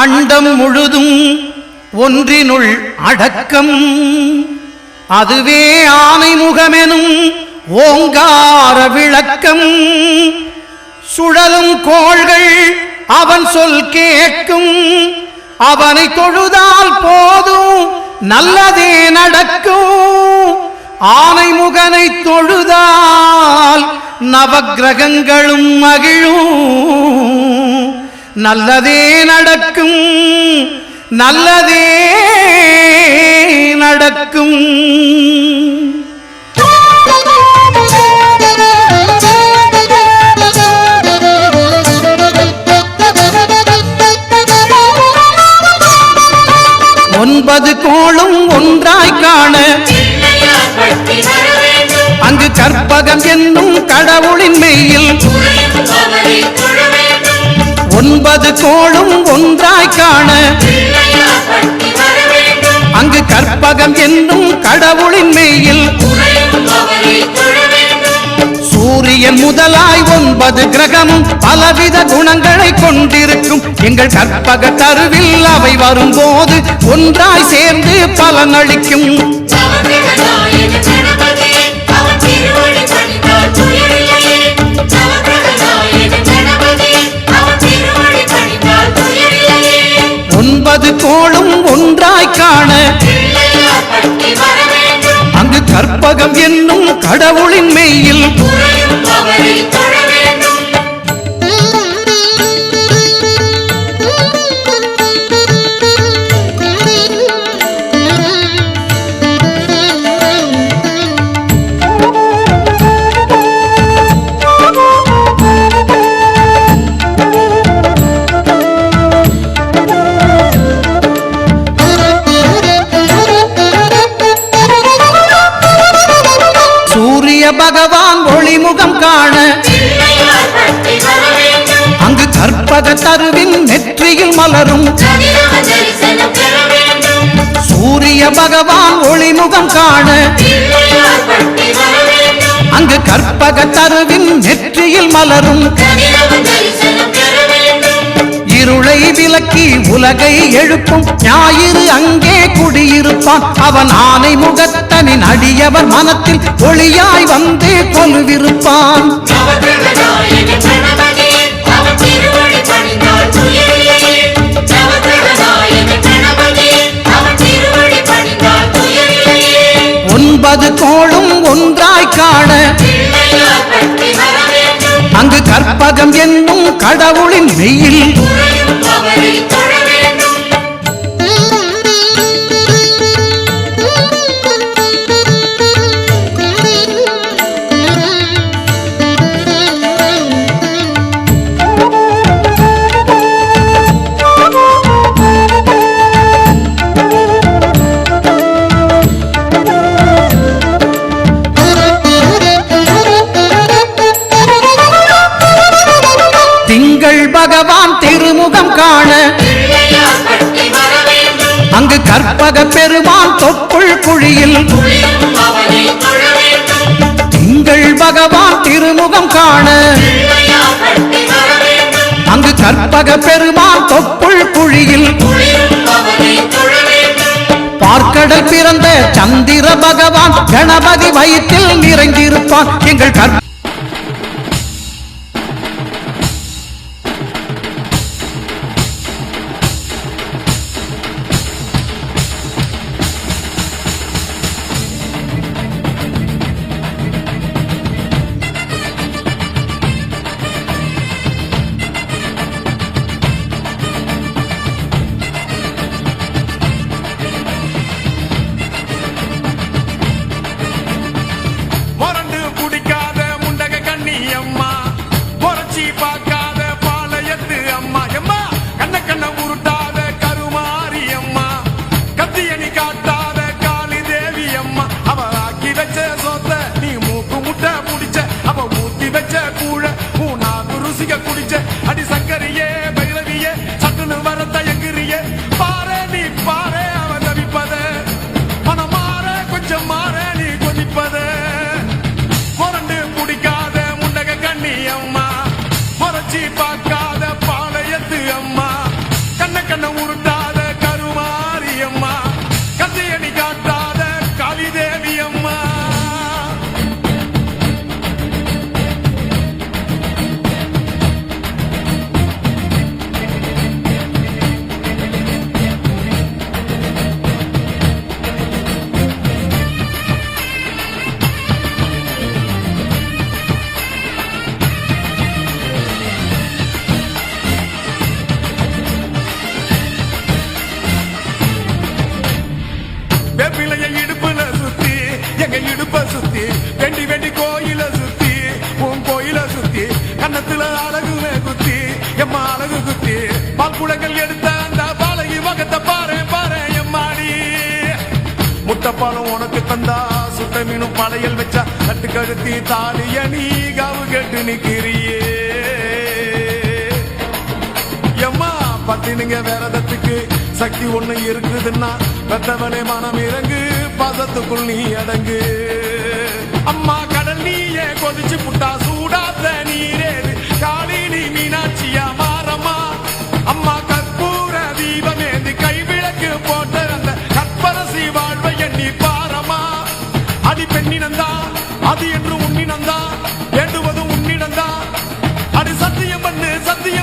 அண்டம் முழுதும் ஒன்றினுள் அடக்கம். அதுவே ஆனை முகமெனும் ஓங்கார விளக்கம். சுழலும் கோள்கள் அவன் சொல் கேட்கும். அவனை தொழுதால் போதும் நல்லதே நடக்கும். ஆனை முகனை தொழுதால் நவக்கிரகங்களும் மகிழும். நல்லதே நடக்கும், நல்லதே நடக்கும். ஒன்பது கோளும் ஒன்றாய் காண அங்கு கற்பகம் என்னும் கடவுளின் மெய்யில். ஒன்பது கோளும் ஒன்றாய் காண அங்கு கற்பகம் என்னும் கடவுளின் மெய்யில். சூரியன் முதலாய் 9 கிரகமும் பலவித குணங்களை கொண்டிருக்கும். எங்கள் கற்பக தருவில் அவை வரும்போது ஒன்றாய் சேர்ந்து பலனளிக்கும். ஒன்பது கோளும் ஒன்றாய் காண அங்கு கற்பகம் என்னும் கடவுளின் மெய்யில். பகவான் ஒளிமுகம் காண அங்கு கற்பக தருவின் நெற்றியில் மலரும். சூரிய பகவான் ஒளிமுகம் காண அங்கு கற்பக தருவின் நெற்றியில் மலரும். இருளை விலக்கி உலகை எழுப்பும் ஞாயிறு அங்கே குடியிருப்பான். அவன் ஆனை முகத்தனின் அடியவர் மனத்தில் ஒளியாய் வந்து கொலுவிருப்பான். ஒன்பது கோளும் ஒன்றாய் காண அங்கு கற்பகம் என்னும் கடவுளின் மெய்யில். பகவான் திருமுகம் காண அங்கு கற்பக பெருமான் தொப்புள் குழியில். திங்கள் பகவான் திருமுகம் காண அங்கு கற்பக பெருமான் தொப்புள் குழியில். பார்க்கடல் பிறந்த சந்திர பகவான் கணபதி வயிற்றில் நிறைந்திருப்பான். எங்கள் கன்னத்துல அழகுமே குத்தி எம்மா அழகு குத்தி பால்குடங்கள் எடுத்த அந்த பாலகி மகத்தை பாரு பாரு எம்மாடி முட்டைப்பாலம் உனக்கு தந்தா சுட்ட மீனும் படையல் வச்சா கட்டு கழுத்தி தாலிய நீ காவு கேட்டு நிக்கிறியே எம்மா பத்தினுங்க விரதத்துக்கு சக்தி ஒண்ணு இருக்குதுன்னா பெத்தவனே மனம் இறங்கு பாசத்துக்குள் நீ அடங்கு அம்மா கடல் நீயே கொதிச்சு புட்டா சூடாத்த நீரேது காளினி மீனாட்சியா மாறம்மா அம்மா கற்பூர தீபமேந்தி கைவிளக்கு போட்ட அந்த கற்பரசி வாழ்வை எண்ணி பாரம்மா அடி பெண்ணினந்தா அது என்று உன்னினந்தா ஏண்டுவதும் உன்னிடந்தா அடி சத்தியம்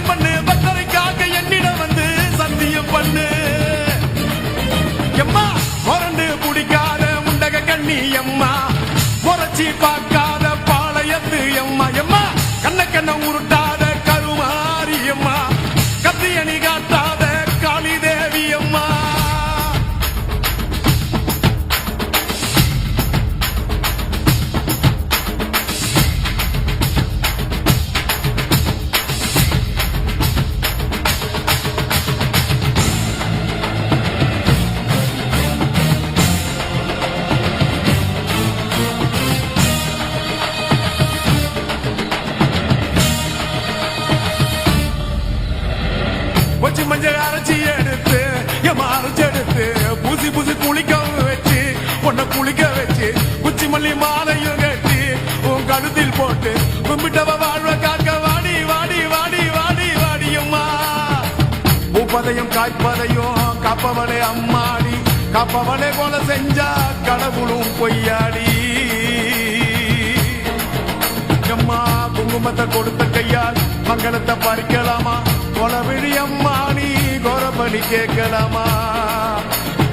பண்ணு பக்தரைக்காக என்னிடம் வந்து சத்தியம் பண்ணு எம்மா முரண்டு பிடிக்காத முண்டக கண்ணி எம்மா முறைச்சி பார்க்காத பாளையத்து எம்மா எம்மா கண்ண உருட்டாத கருமாரி எம்மா கத்தியணி காட்டாத காளி தேவி அம்மா வச்சு மஞ்சள் அரைச்சி எடுத்து எம்மா அரைச்சி எடுத்து பூசி குளிக்க வச்சு உன்னை குளிக்க வச்சு குச்சி மல்லி மாலையும் கட்டி உன் கழுத்தில் போட்டு கும்பிட்டவ வாழ்வ காக்க வாடி வாடி வாடி வாடி வாடியம்மா பூப்பதையும் காய்ப்பதையும் காப்பவளே அம்மாடி காப்பவளே போல செஞ்சா கடவுளும் பொய்யாடி அம்மா குங்குமத்தை கொடுத்த கையால் மங்களத்தை பறிக்கலாமா கொலவிழி அம்மா நீ கோரபலி கேட்கலாமா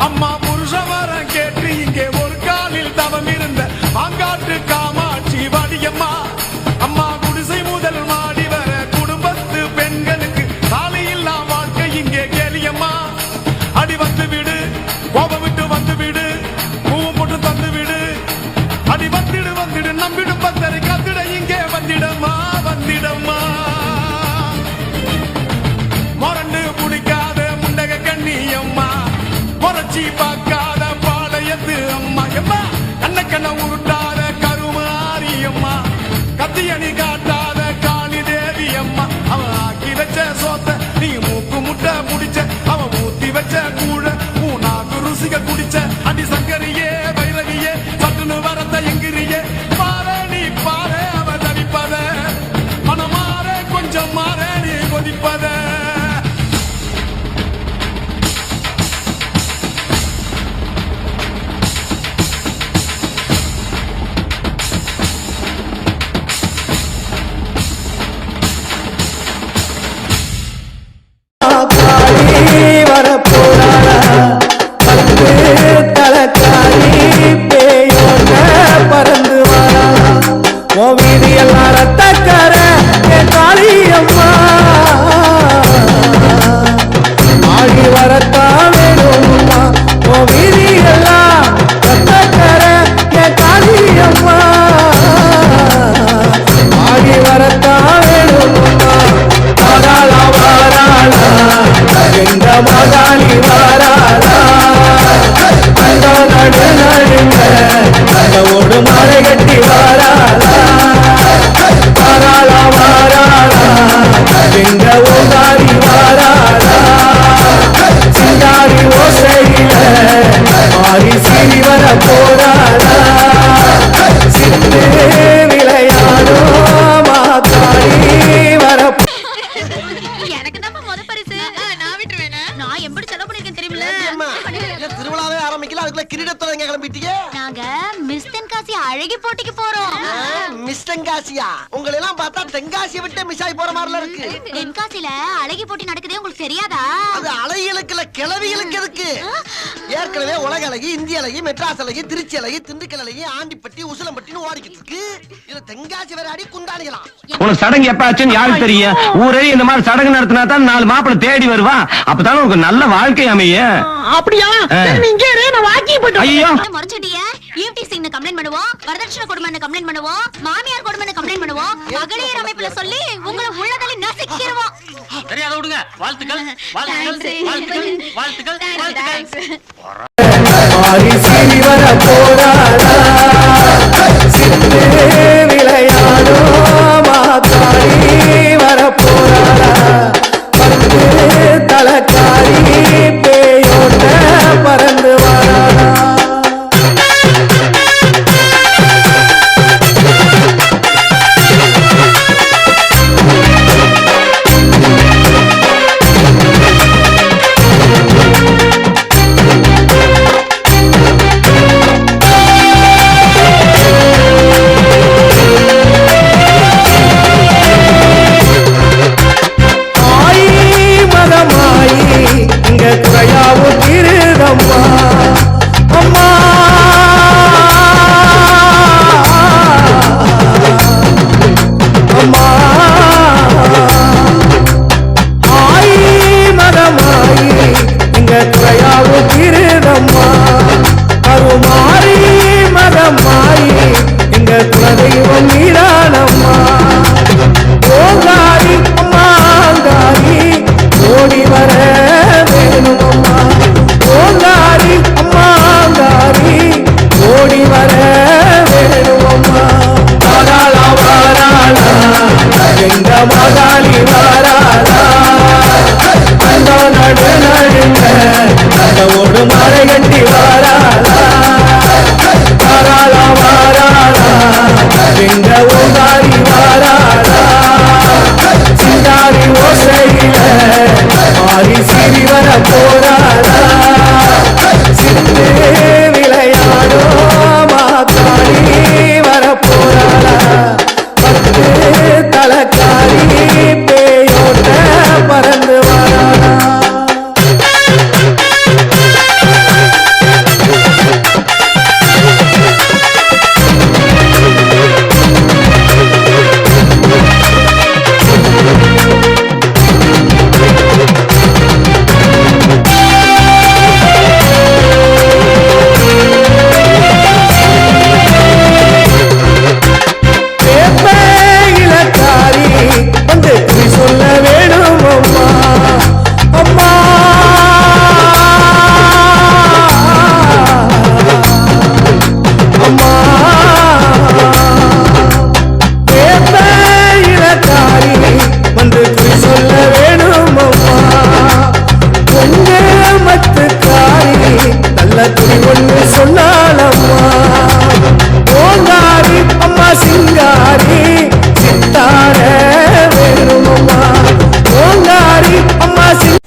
அம்மா புருஷ வரம் கேட்டு இங்கே ஒரு காலில் தவம் இருந்த மாங்காட்டு காமாட்சி வாடியம்மா அம்மா குடிசை முதல் மாடி வர குடும்பத்து பெண்களுக்கு சாலையில்லா வாழ்க்கை இங்கே கேலியம்மா அடி வந்து விடு கோபம் விட்டு வந்து விடு பூவும் போட்டு தந்து விடு அடி வந்துடு நம்பிடும் பத்தரை கத்திட இங்கே வந்திடம்மா மொரண்டு பிடிக்காத முண்டக கண்ணி அம்மா முறைச்சி பார்க்காத பாளையத்து அம்மா எம்மா கண்ண உருட்டாத கருமாரி அம்மா கத்தியணி காட்டாத காளி தேவி அம்மா அவன் ஆக்கி வச்ச சோத்த நீ மூக்கு முட்டை புடிச்ச அவன் ஊத்தி வச்ச கூழ மூணாக்கு ருசிக குடிச்ச அடி சங்கரியே வைரவியே சட்டுன்னு வரத்த எங்கிரியே பாரு நீ பாரு அவ தடிப்பத மனமாற கொஞ்சம் மாற நீ கொதிப்பத அழகி போட்டிக்கு போறோம். மிஸ் தென்காசியா? உங்களை எல்லாம் பார்த்தா தென்காசியை விட்டு மிஸ் ஆகி போற மாதிரில இருக்கு. தென்காசில அழகி போட்டி நடக்குதே உங்களுக்கு தெரியாதா? அது அழகிகளுக்கு இல்ல கிழவிகளுக்கு எதுக்கு? ஏற்கனவே உலக அழகி, இந்திய அழகி, மெட்ராஸ் அழகி, திருச்சி அழகி, திண்டுக்கல் அழகி, ஆண்டிப்பட்டி, உசிலம்பட்டின்னு ஓடிக்கிட்டு இருக்கு. இது தென்காசி வேற அடி குண்டானிக்கலாம். உனக்கு சடங்கு எப்ப ஆச்சுன்னு யாருக்கு தெரியும்? ஊரே இந்த மாதிரி சடங்கு நடத்தினா தான் 4 மாப்பிள்ளை தேடி வருவா. அப்பதான் உனக்கு நல்ல வாழ்க்கை அமையும். அப்படியா நீங்க நான் வாக்கி போயிட்டு ஐயோ முறைச்சிட்டிய ஈவ்டி சிங்னு கம்ப்ளைண்ட் பண்ணுவோம், வரதட்சணை கொடுமைன்னு கம்ப்ளைண்ட் பண்ணுவோம், மாமியார் கொடுமைன்னு கம்ப்ளைண்ட் பண்ணுவோம், மகளிர் அமைப்புல சொல்லி உங்களை உள்ளதள்ளி நசுக்கிடுவோம். சரி அதை விடுங்க. வாழ்த்துக்கள் வாழ்த்துக்கள் வாழ்த்துக்கள் வாழ்த்துக்கள் வாழ்த்துக்கள். பறந்து வாரா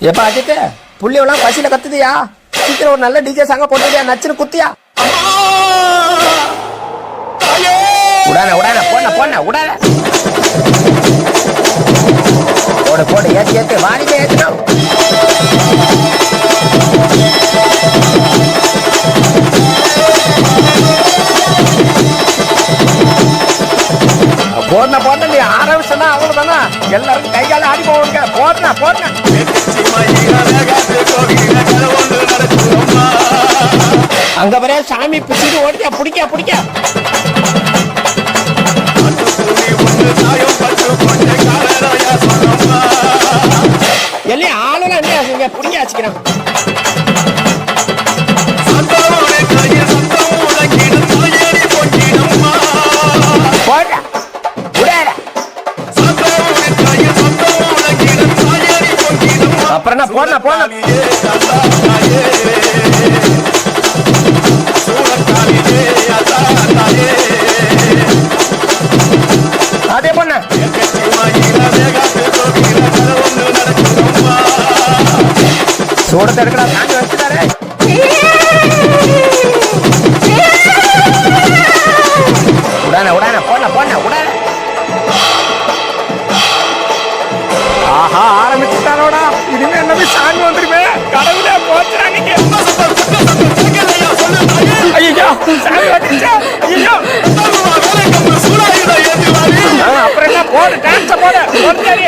ஏப்பா அஜித் புள்ளியெல்லாம் பசியில கத்துதியா? சீக்கிரம் ஒரு நல்ல டிஜே சாங்க போட்டுதியா, நச்சுன்னு குத்தியா? உடான உடான போன போன உடான போடு போடு ஏத்து ஏத்து வாணிக்கே ஏத்துறோம். போடன போட்ட நீ ஆரம்பிச்சா அவ்வளவுதானா? எல்லாரும் கைகால ஆடி போவாங்க. போடன போடன அங்க வர சாமி பிடிச்சிட்டு ஓடியா பிடிக்க பிடிக்க எல்லாம் ஆளுநர் என்ன பிடிக்க வச்சுக்கிறான். அப்புறம் என்ன போன போன அதே பொண்ண சூடத்தை எடுக்கடா காஞ்சி வச்சுட்டாரே. உடான உடான போன போன உடான. ஆஹா ஆரம்பிச்சுட்டாரோடா. இனிமே என்ன சாமி வந்துருமே. கடவுளே போச்சுறாங்க. ஐயோ சாமி வந்துச்சா. ஐயோ அப்புறம் என்ன போடு டான்ஸ் போடு போடு.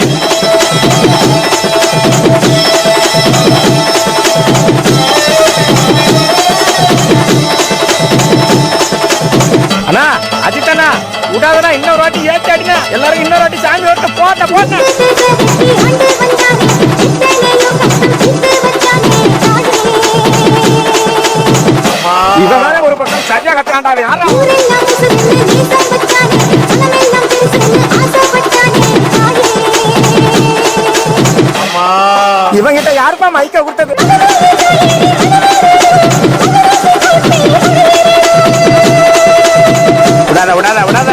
இவன் ஒரு பக்கம் சரியா கத்தாண்டா யாரா இவங்கிட்ட யாருப்பா மைக்க கொடுத்தது விடாத விடாத விடாத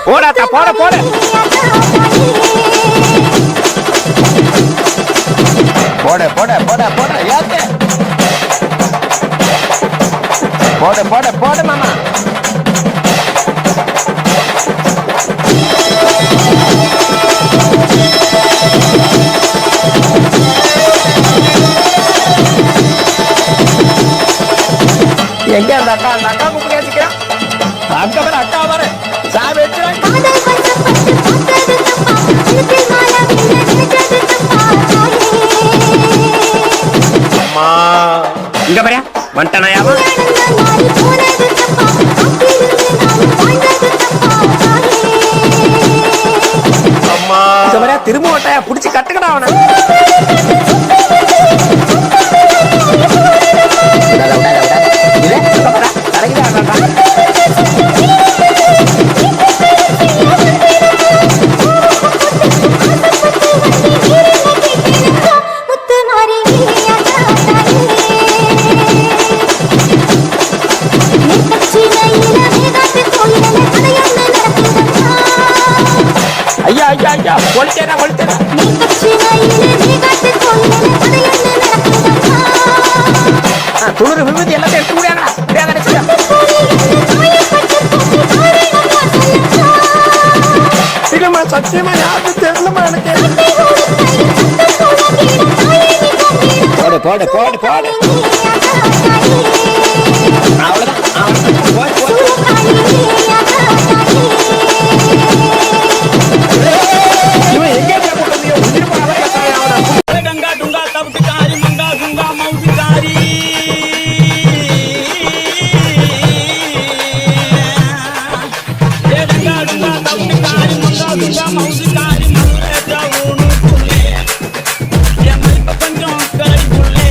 போடாத்தா போட போட போட போட போட போட ஏத்து போட போட போட மாமா எங்க அந்த அக்கா கூப்பிட்டு வச்சுக்கிறேன் அக்கா வர அக்கா வர சாவி வச்சுறேன் இங்க பாரு வந்துட்டானாயாவா அம்மா இங்க பாரு திரும்ப வட்டாயா புடிச்சு கட்டுக்கடா அவனை ஐயா ஐயா ஐயா கொளுத்தேனா கொளுத்தேனா துளுரு விபத்து எல்லாத்தையும் எடுத்து முடியாதா இல்லம்மா சத்தியமா யாருக்கு தெரியலமா எனக்கு போடு போடு போடு போடு அவ்வளவுதான் இவன் எங்க உயிர் போன गंगा डूंगा तब कारी मंगा गुंगा मौसी कारी ये गंगा डूंगा तब कारी मंगा गुंगा मौसी कारी मल्ले जाऊनु पुले ये मैं पंजों कारी पुले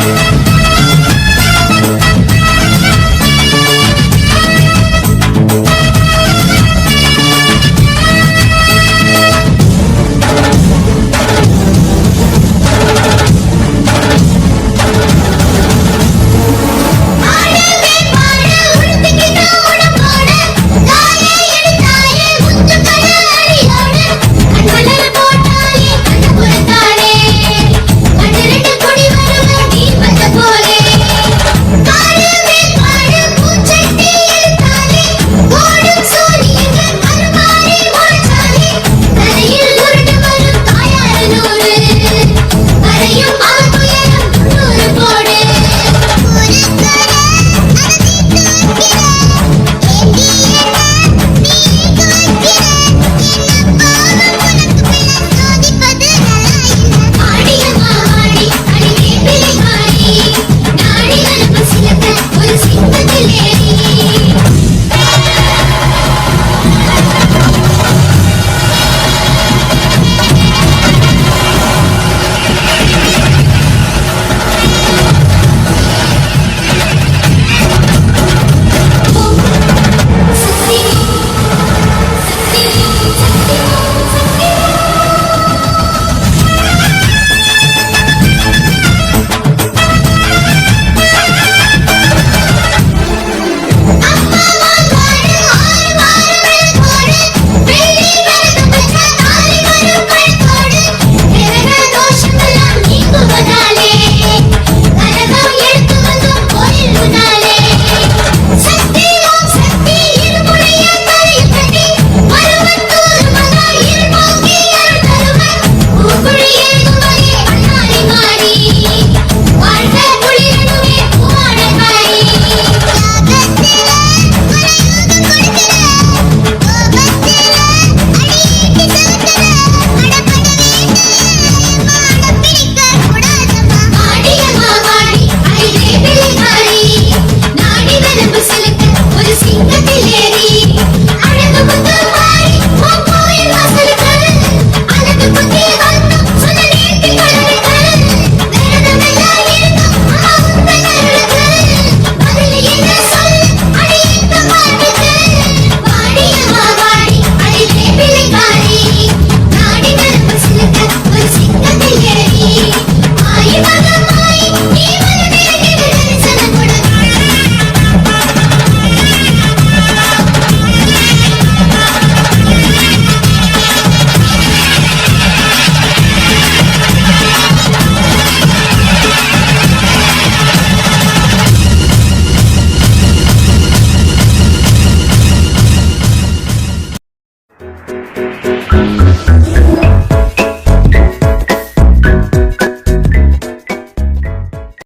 ஆ